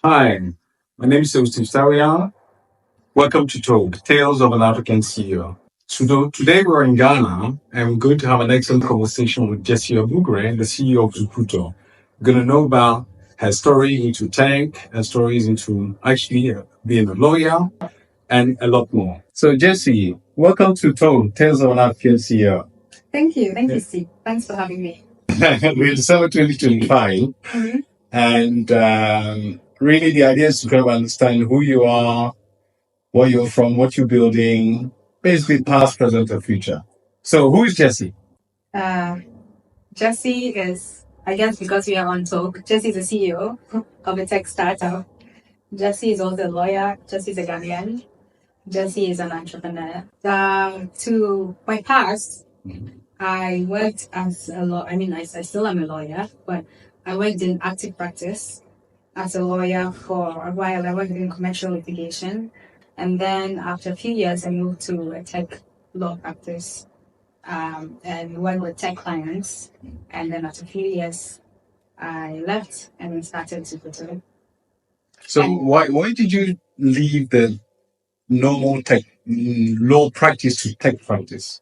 Hi, my name is Zuputo CEO. Welcome to Talk, Tales of an African CEO. Today we're in Ghana and we're going to have an excellent conversation with Jessie Abugre, the CEO of Zuputo. We're going to know about her story into tech, her stories into actually being a lawyer, and a lot more. So Jessie, welcome to Talk, Tales of an African CEO. Thank you. Thank you, Steve. Thanks for having me. We're December 2025. And really, the idea is to kind of understand who you are, where you're from, what you're building, basically past, present, and future. So, who is Jessie? Uh, Jessie is, I guess because we are on talk, Jessie is the CEO of a tech startup. Jessie is also a lawyer. Jessie is a Ghanaian. Jessie is an entrepreneur. To my past, I worked as a law. I still am a lawyer, but I worked in active practice as a lawyer for a while. I worked in commercial litigation. And then after a few years, I moved to a tech law practice and worked with tech clients. And then after a few years, I left and started Zuputo. So, why did you leave the normal tech law practice to tech practice?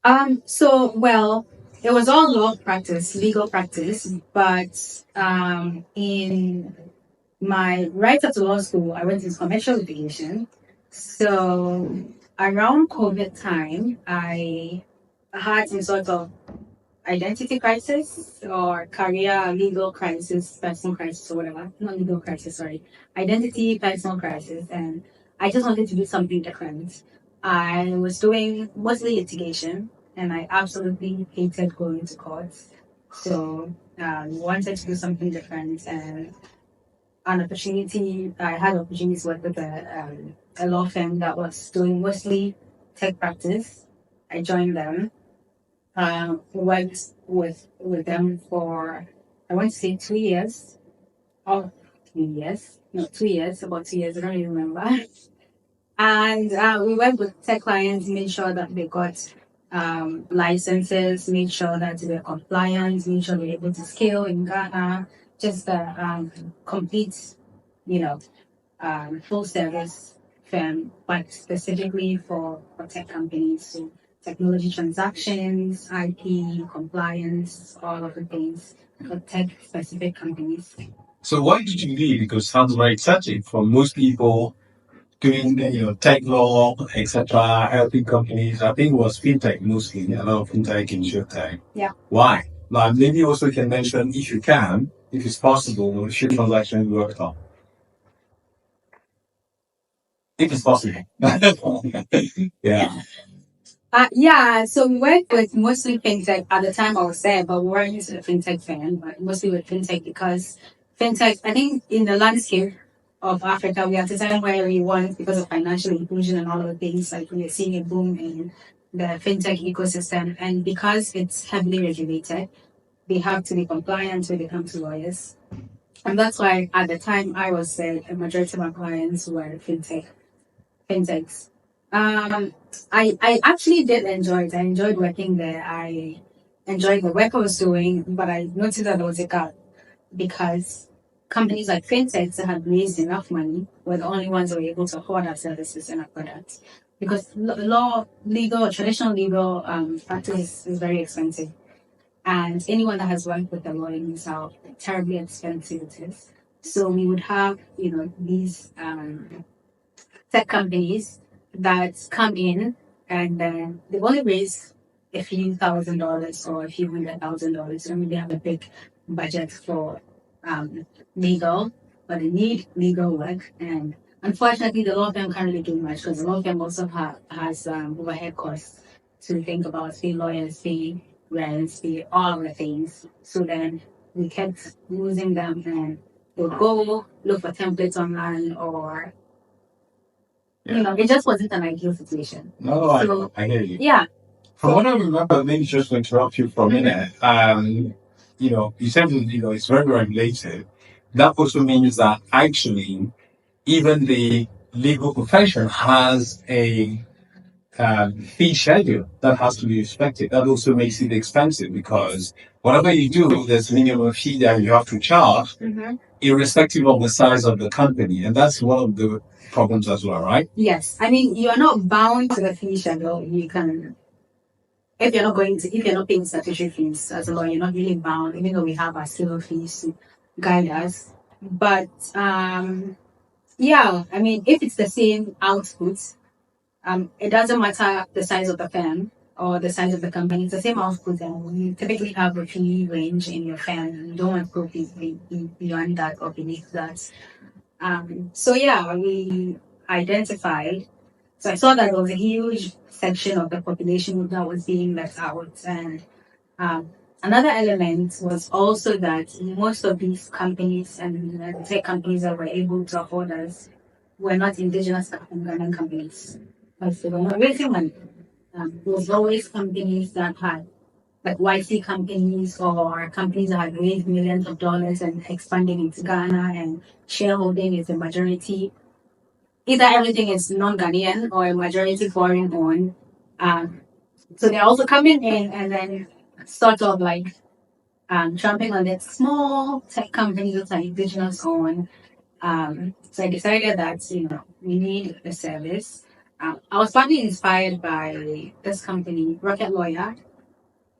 Well, it was all law practice, legal practice, but in my right after law school, I went into commercial litigation. So around COVID time, I had some sort of identity crisis or career legal crisis, personal crisis or whatever. Not legal crisis, sorry. Identity, personal crisis. And I just wanted to do something different. I was doing mostly litigation and I absolutely hated going to court. So wanted to do something different and I had opportunity to work with a law firm that was doing mostly tech practice. I joined them. Worked with them for I want to say 2 years. Oh, 2 years. No, 2 years, about 2 years, I don't even remember. And we worked with tech clients, made sure that they got licenses, made sure that they were compliant, made sure they were able to scale in Ghana, just a complete, you know, full service firm, but specifically for tech companies. So technology transactions, IP, compliance, all of the things for tech specific companies. So, why did you leave? Because it sounds very exciting for most people doing tech law, etc., helping companies. I think it was fintech mostly, a lot of fintech and insurtech. Yeah. Why? Now, maybe also you can mention, if you can, if it's possible, should transactions worked on? If it's possible. Yeah. Yeah, so we worked with mostly fintech at the time I was there, but we weren't a fintech fan, but mostly with fintech because fintech, I think in the landscape of Africa, we are at a time where we want, because of financial inclusion and all of the things, like we are seeing a boom in the fintech ecosystem. And because it's heavily regulated, they have to be compliant when it comes to lawyers. And that's why at the time I was there, a majority of my clients were fintechs. I actually did enjoy it. I enjoyed working there. I enjoyed the work I was doing, but I noticed that there was a gap because companies like fintechs that had raised enough money were the only ones that were able to afford our services and our products. Because traditional legal practice is very expensive. And anyone that has worked with a lawyer knows how terribly expensive it is. So we would have, these tech companies that come in and then they only raise a few $1,000s or a few $100,000. They don't really have a big budget for legal, but they need legal work. And unfortunately, the law firm can't really do much because the law firm also has overhead costs to think about, pay lawyers, pay rents, pay all of the things. So then we kept losing them and we'll go look for templates online or it just wasn't an ideal situation. No, So, I hear you. yeah. From what I remember, maybe just to interrupt you for a minute, you said, it's very, very related. That also means that actually, even the legal profession has a fee schedule that has to be respected. That also makes it expensive because whatever you do, there's minimum fee that you have to charge. Mm-hmm. irrespective of the size of the company. And that's one of the problems as well, right? Yes. I mean, you are not bound to the fee schedule. You can, if you're not paying statutory fees as a lawyer, you're not really bound, even though we have our civil fees to guide us. But, yeah, I mean, if it's the same output, it doesn't matter the size of the firm or the size of the company. It's the same output, and you typically have a fee range in your firm. You don't want to go beyond that or beneath that. So yeah, we identified. So I saw that there was a huge section of the population that was being left out, and another element was also that most of these companies and tech companies that were able to afford us were not indigenous Ghanaian companies. Like, they were not raising money. There was always companies that had, like YC companies or companies that had raised millions of dollars and expanding into Ghana, and shareholding is the majority. Either everything is non-Ghanaian or a majority foreign owned. So they're also coming in and then sort of like jumping on that small tech companies that are indigenous owned. So I decided that, we need a service. I was partly inspired by this company, Rocket Lawyer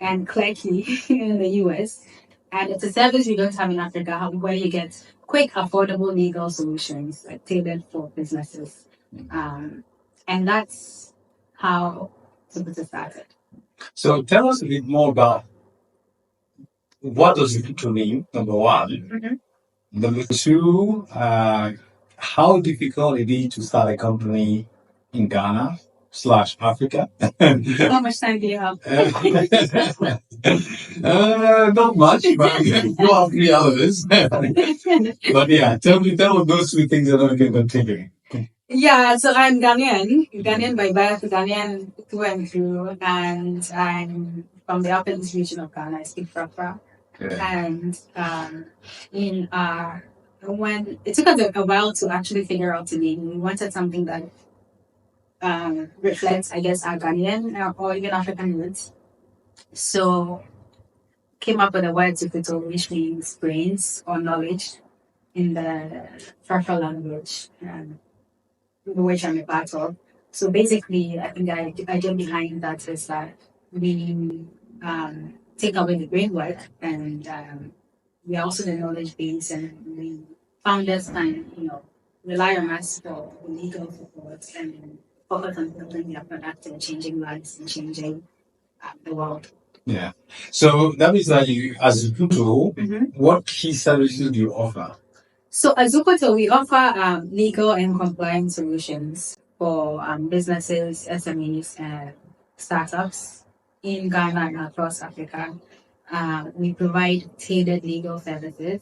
and Clerky in the US. And it's a service we don't have in Africa, where you get quick, affordable legal solutions tailored for businesses. And that's how Zuputo started. So tell us a bit more about what does Zuputo mean, number one. Mm-hmm. Number two, how difficult it is to start a company in Ghana / Africa. How much time do you have? Not much, but you have 3 hours. But yeah, tell me those 2 things and then we can continue. Yeah, so I'm Ghanaian by birth, Ghanaian through and through, and I'm from the upper east region of Ghana. I speak Frafra. And when it took us a while to actually figure out the name, we wanted something that reflects, I guess, our Ghanaian or even African roots. So came up with a word Zuputo, which means brains or knowledge in the Frafra language, which I'm a part of. So basically, I think the idea behind that is that we take away the brain work, and we are also the knowledge base, and we founders can rely on us for the legal support and focus on building their product and changing lives and changing the world. Yeah. So that means that you, as Zuputo, what key services do you offer? So at Zuputo, we offer legal and compliance solutions for businesses, SMEs, and startups in Ghana and across Africa. We provide tailored legal services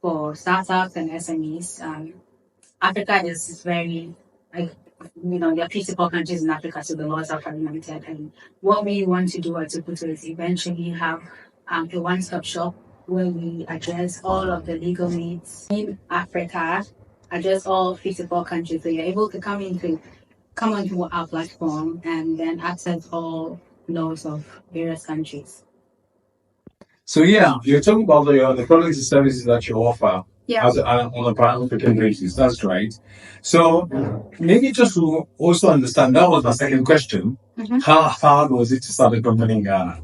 for startups and SMEs. Africa is very, there are 34 countries in Africa, so the laws are fragmented. And what we want to do at Zuputo is eventually have a one-stop shop where we address all of the legal needs in Africa, address all 54 countries. So you're able to come onto our platform and then access all laws of various countries. So yeah, you're talking about the products and services that you offer on a pan-African basis. That's right. So maybe just to also understand, that was my second question. How hard was it to start a company in Ghana?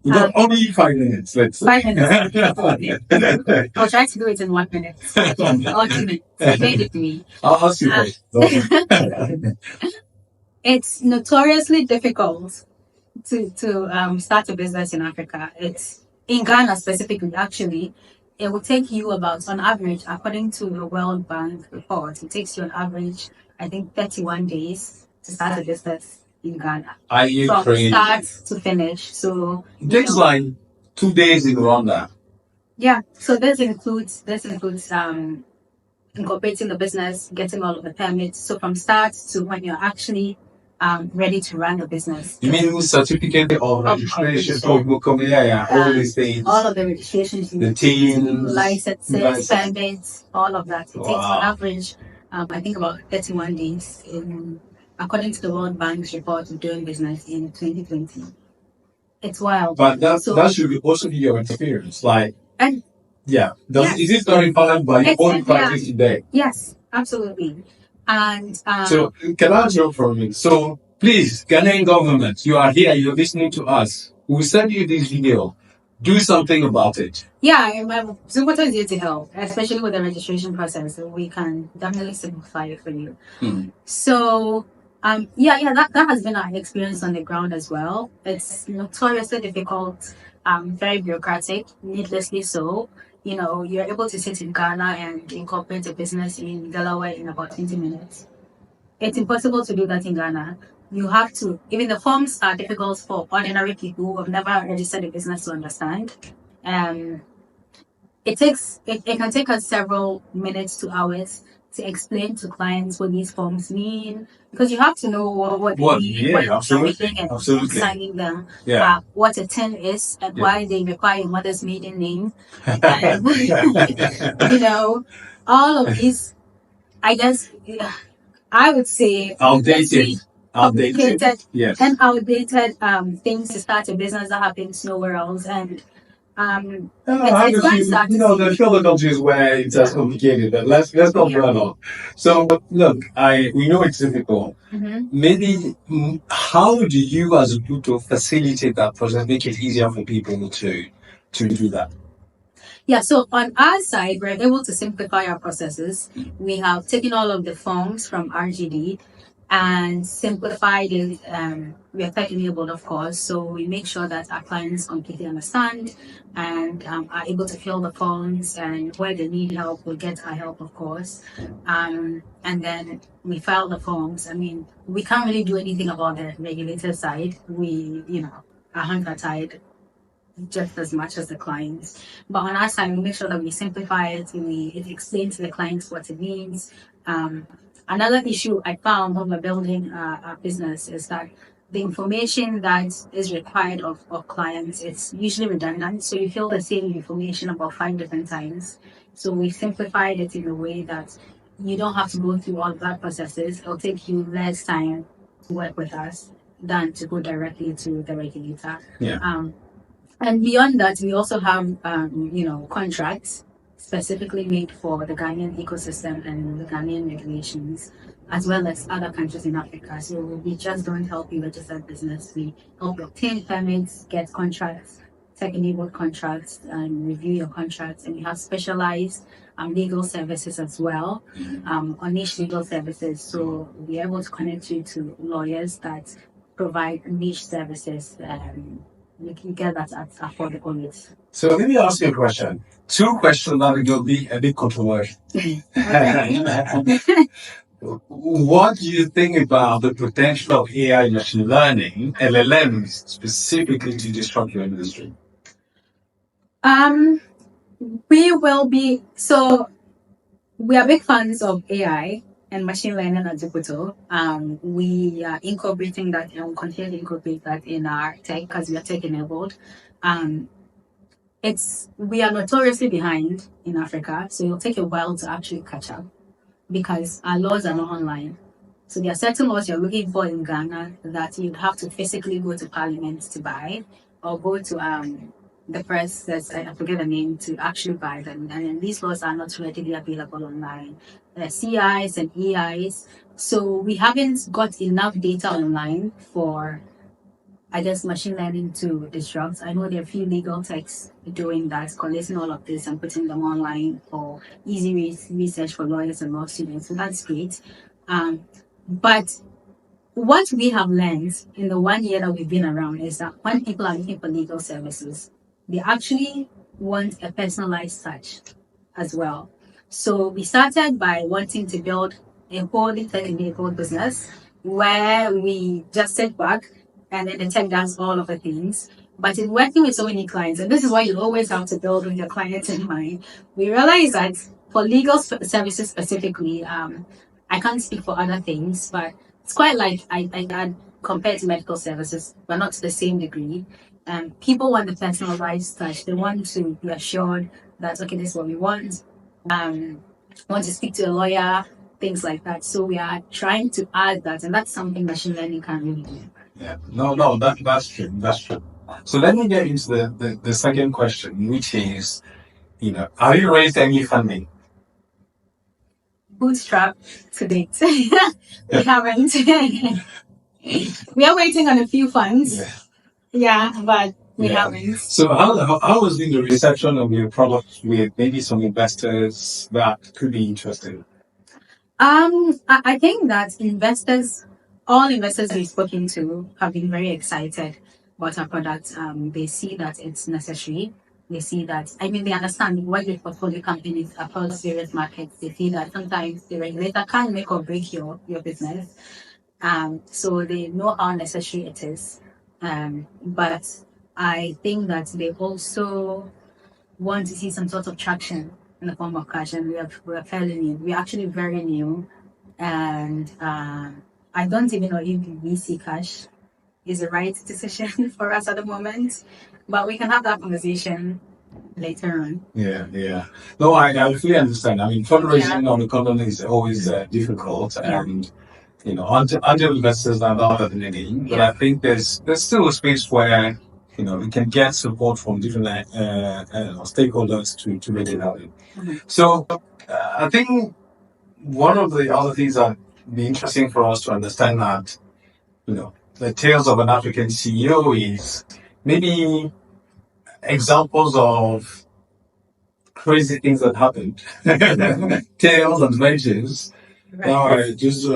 You got only 5 minutes. Let's 5 minutes. I'll try to do it in 1 minute. Or 2 minutes. Leave it to me. I'll ask you first. It's notoriously difficult to start a business in Africa. It's in Ghana specifically. Actually, it will take you about, on average, according to the World Bank report, it takes you on average, I think, 31 days to start a business in Ghana. Are you from crazy? Start to finish. So it takes like 2 days in Rwanda. Yeah. So this includes incorporating the business, getting all of the permits. So from start to when you're actually ready to run the business. You mean certificate of registration, all these things? All of the registrations, the teams, licenses, permits, all of that. It takes on average, I think about 31 days, according to the World Bank's report of doing business in 2020. It's wild. But that should also be your experience. Yeah. Yes. Is it not empowered by your own Yeah. practice today? Yes, absolutely. And So, can I ask you from me? So, please, Ghanaian government, you are here, you're listening to us. We'll send you this video. Do something about it. Yeah, Zuputo is here to help, especially with the registration process. So we can definitely simplify it for you. So, that has been our experience on the ground as well. It's notoriously difficult, very bureaucratic, needlessly so. You know, you're able to sit in Ghana and incorporate a business in Delaware in about 20 minutes. It's impossible to do that in Ghana. You have to, even the forms are difficult for ordinary people who have never registered a business to understand. Um, it can take us several minutes to hours to explain to clients what these forms mean, because you have to know what they mean, what you're submitting and signing them, what a TIN is and why they require your mother's maiden name, and all of these. I guess I would say Outdated. complicated Yes. and outdated things to start a business that happens nowhere else, and it's quite sad to see. There's still the countries where it's as complicated, but let's not run on. So look, we know it's difficult. Maybe how do you as a Pluto facilitate that process, make it easier for people to do that? Yeah, so on our side, we're able to simplify our processes. We have taken all of the forms from RGD and simplified it. We are tech enabled, of course, so we make sure that our clients completely understand and are able to fill the forms, and where they need help, we'll get our help, of course. And then we file the forms. I mean, we can't really do anything about the regulator side. We, our hands are tied just as much as the clients. But on our side, we make sure that we simplify it, it explains to the clients what it means. Another issue I found when we're building our business is that the information that is required of clients, it's usually redundant. So you fill the same information about 5 different times. So we simplified it in a way that you don't have to go through all that processes. It'll take you less time to work with us than to go directly to the regulator. And beyond that, we also have, contracts specifically made for the Ghanaian ecosystem and the Ghanaian regulations, as well as other countries in Africa. So we just don't help you register business. We help you obtain permits, get contracts, tech-enabled contracts, and review your contracts. And we have specialized legal services as well, on niche legal services. So we're able to connect you to lawyers that provide niche services. You can get that at affordable rates. So let me ask you a question. 2 questions that will be a bit controversial. What do you think about the potential of AI machine learning, LLMs, specifically to disrupt your industry? We are big fans of AI and machine learning at Zuputo. We are incorporating that and we'll continue to incorporate that in our tech because we are tech enabled. We are notoriously behind in Africa, so it'll take a while to actually catch up because our laws are not online. So there are certain laws you're looking for in Ghana that you'd have to physically go to Parliament to buy, or go to the press, I forget the name, to actually buy them. And these laws are not readily available online. CIs and EIs. So we haven't got enough data online for, I guess, machine learning to disrupt. I know there are a few legal techs doing that, collecting all of this and putting them online for easy research for lawyers and law students. So that's great. But what we have learned in the 1 year that we've been around is that when people are looking for legal services, they actually want a personalized touch as well. So we started by wanting to build a wholly tech-enabled business where we just sit back and then the tech does all of the things. But in working with so many clients, and this is why you always have to build with your clients in mind, we realize that for legal services specifically, I can't speak for other things, but it's quite like I compared to medical services, but not to the same degree. People want the personalized touch. They want to be assured that, okay, this is what we want. Want to speak to a lawyer, things like that. So we are trying to add that, and that's something machine learning can really do. Yeah, no, that's true. That's true. So let me get into the second question, which is have you raised any funding? Bootstrap to date. We haven't. We are waiting on a few funds. Yeah, but we haven't. So how has been the reception of your product with maybe some investors that could be interested? I think that all investors we've spoken to have been very excited about our product. They see that it's necessary. They see that, they understand why the portfolio companies across various markets. They see that sometimes the regulator can't make or break your business. So they know how necessary it is. But I think that they also want to see some sort of traction in the form of cash, and we're fairly new. We're actually very new, and I don't even know if VC cash is the right decision for us at the moment, but we can have that conversation later on. Yeah. No, I fully understand. Fundraising on the company is always difficult, and until investors are not happening. But I think there's still a space where we can get support from different stakeholders to make it happen. Mhm. So I think one of the other things that would be interesting for us to understand that the tales of an African CEO is maybe examples of crazy things that happened, tales and legends that are just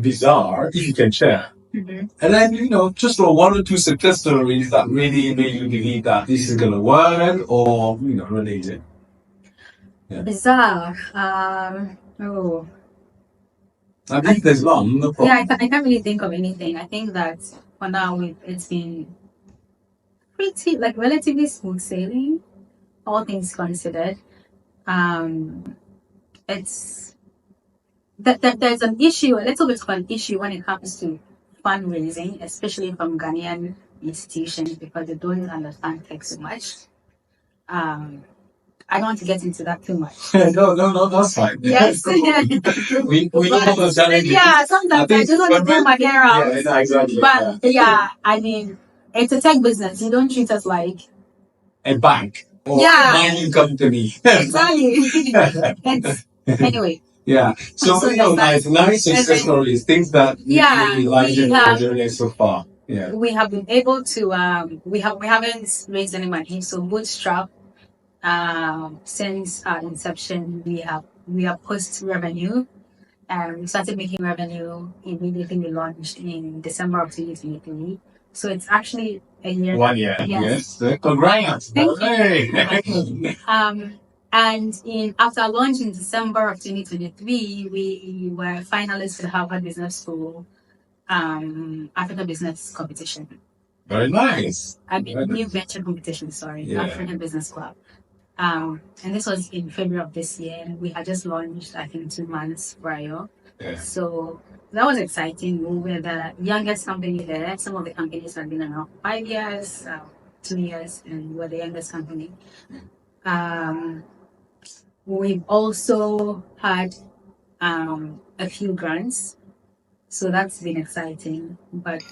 bizarre, if you can share. Mm-hmm. And then, just one or two success stories that really made you believe that this is going to work or, related. Bizarre. I think there's one, no problem. Yeah, I can't really think of anything. I think that for now it's been pretty, relatively smooth sailing, all things considered. It's that there's a little bit of an issue when it comes to fundraising, especially from Ghanaian institutions, because they don't understand tech so much. I don't want to get into that too much. No, that's fine. Yes. we know how to challenge it. Yeah, sometimes I just want to pull my hair out. Yeah, exactly. But it's a tech business. You don't treat us like a bank or a mining company. Exactly. Anyway. Yeah. So nice success stories, things that you like in the journey so far. Yeah. We have been able to we haven't raised any money, so bootstrap since our inception we have post revenue. We started making revenue immediately we launched in December of 2023. So it's actually a year. 1 year. Yes. Congrats. Thank you. And after our launch in December of 2023, we were finalists at the Havard Business School Africa Business Competition. Very nice. New venture competition, African Business Club. And this was in February of this year. We had just launched, I think, 2 months prior. Yeah. So that was exciting. We were the youngest company there. Some of the companies had been around 5 years, 2 years, and we were the youngest company. We've also had a few grants. So that's been exciting. But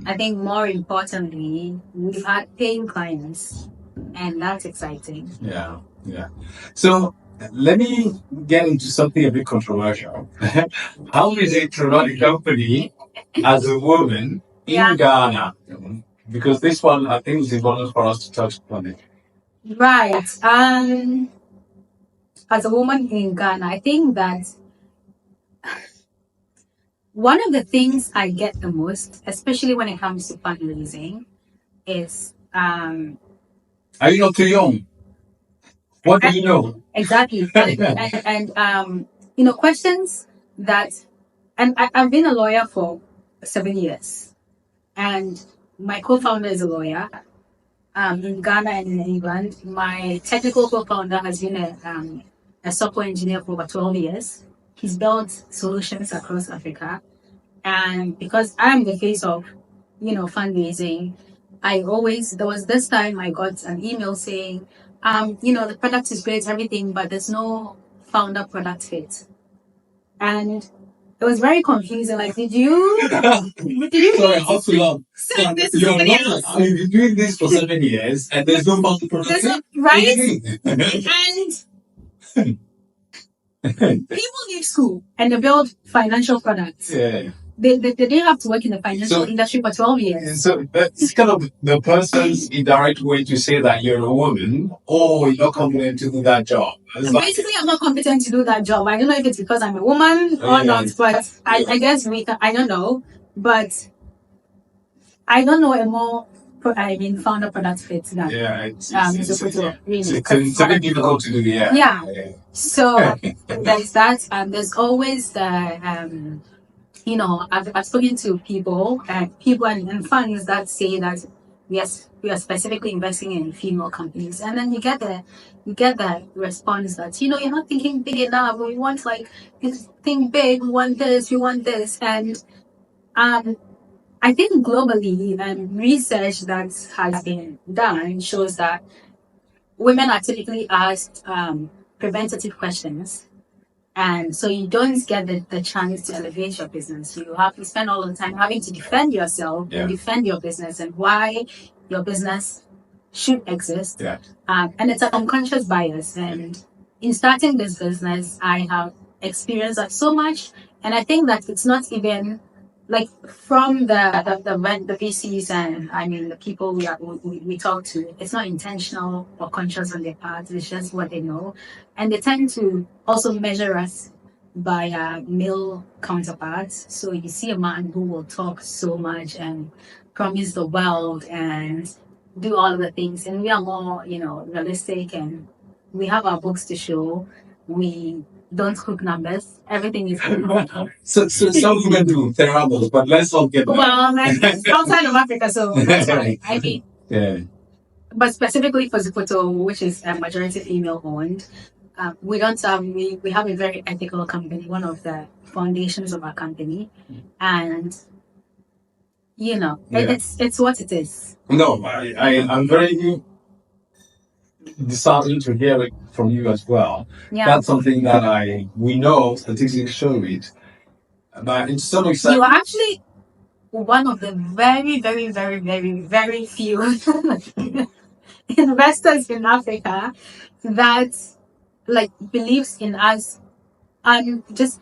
I think more importantly, we've had paying clients. And that's exciting. Yeah. So let me get into something a bit controversial. How is it to run a company as a woman in Ghana? Because this one, I think, is important for us to touch upon it. Right. As a woman in Ghana, I think that one of the things I get the most, especially when it comes to fundraising, is are you not too young? What do you know? Exactly. and questions that, and I've been a lawyer for 7 years, and my co-founder is a lawyer in Ghana and in England. My technical co-founder has been a software engineer for over 12 years. He's built solutions across Africa. And because I'm the face of, fundraising, there was this time I got an email saying, the product is great, everything, but there's no founder product fit. And it was very confusing. Like, did you? Sorry, how long? So this is You're somebody not. else. I've been doing this for 7 years, and there's no multiple. Right? And people leave school and they build financial products. Yeah. They didn't have to work in the financial industry for 12 years. So it's kind of the person's indirect way to say that you're a woman or you're not competent to do that job. Basically, I'm not competent to do that job. I don't know if it's because I'm a woman or not, but I guess I don't know. But I don't know a more founder product fit than Zuputo. It's a bit difficult to do. Yeah. So there's that, and there's always the I've spoken to people and funds that say that we are specifically investing in female companies, and then you get the response that you're not thinking big enough. We want you think big. We want this, and I think globally, research that has been done shows that women are typically asked preventative questions. And so you don't get the chance to elevate your business. You have to spend all the time having to defend yourself and defend your business and why your business should exist. Yeah. And it's an unconscious bias. And in starting this business, I have experienced that so much. And I think that it's not even from the VCs and the people we talk to, it's not intentional or conscious on their part. It's just what they know, and they tend to also measure us by male counterparts. So you see a man who will talk so much and promise the world and do all of the things, and we are more realistic, and we have our books to show. We don't cook numbers. Everything is so some women do terrible, but let's not get outside of Africa, so that's why I mean. Yeah. But specifically for Zuputo, which is a majority female owned, we don't we have a very ethical company, one of the foundations of our company, and it's what it is. No, I'm very disheartened to hear it from you as well. Yeah. That's something that we know statistics show it. But in some extent, you are actually one of the very, very, very, very, very few investors in Africa that believes in us and just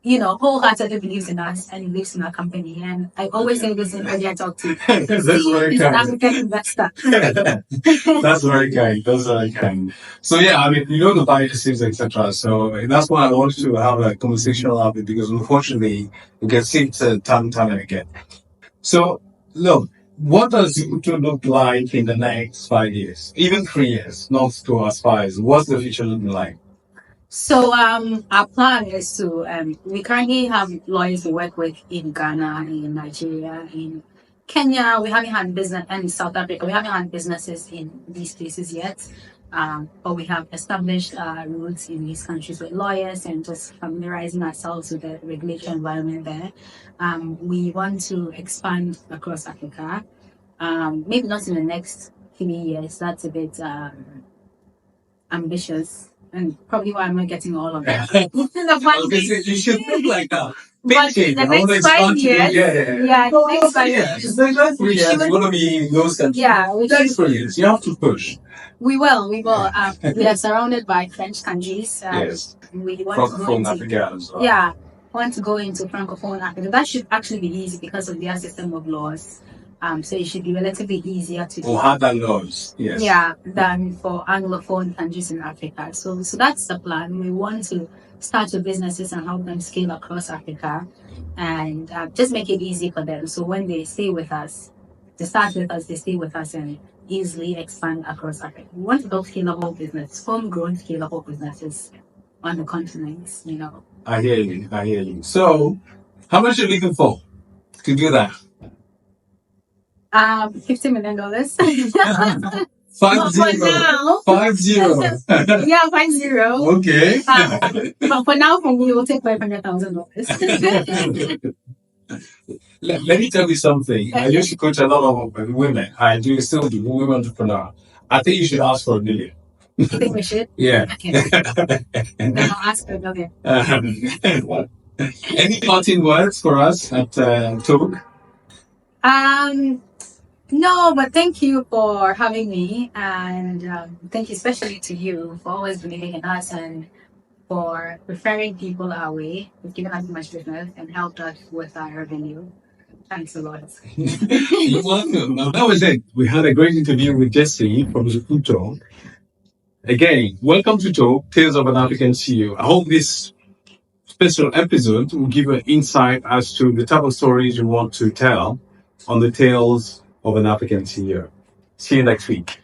wholeheartedly believes in us and believes in our company. And I always say this in every I talk to. That's very kind. An African investor. That's very kind. That's very kind. So yeah, the biases, etc. So that's why I wanted to have a conversation about it, because unfortunately you can see it time and again. So look, what does Zuputo look like in the next 5 years, even 3 years? Not to aspire. What's the future looking like? So our plan is to we currently have lawyers we work with in Ghana, in Nigeria, in Kenya. We haven't had business, and in South Africa. We haven't had businesses in these places yet, but we have established roots in these countries with lawyers and just familiarizing ourselves with the regulatory environment there. We want to expand across Africa. Maybe not in the next 3 years. That's a bit ambitious. And probably why I'm not getting all of it. You should think like that. But the next 5 years, the next 5 years. The next 3 years, you're going to be in those countries. Yeah, the next 3 years, you have to push. We will. We are surrounded by French countries. Yes. We want to go into Africa as well. Yeah, want to go into Francophone Africa. That should actually be easy because of their system of laws. So it should be relatively easier to do. Harder laws, yes. Yeah, than for Anglophone countries in Africa. So that's the plan. We want to start with businesses and help them scale across Africa, and just make it easy for them. So when they stay with us, they start with us, they stay with us, and easily expand across Africa. We want to build scalable business, homegrown scalable businesses on the continent. I hear you. So, how much are you looking for to do that? $50 million. 50. Now. 50. Yeah, 50. Okay. But for now, from me, it will take $500,000. Let me tell you something. I used to coach a lot of women. I do still do women entrepreneur. I think you should ask for $1 million. You think we should? Yeah. Okay. Then I'll ask for $1 million. Any parting words for us at Talk? No, but thank you for having me, and thank you especially to you for always believing in us and for referring people our way. You've given us much business and helped us with our revenue. Thanks a lot. You're welcome. Well, that was it. We had a great interview with Jessie from Zuputo. Again, welcome to Talk, Tales of an African CEO. I hope this special episode will give you an insight as to the type of stories you want to tell on the Tales of an African CEO. See you next week.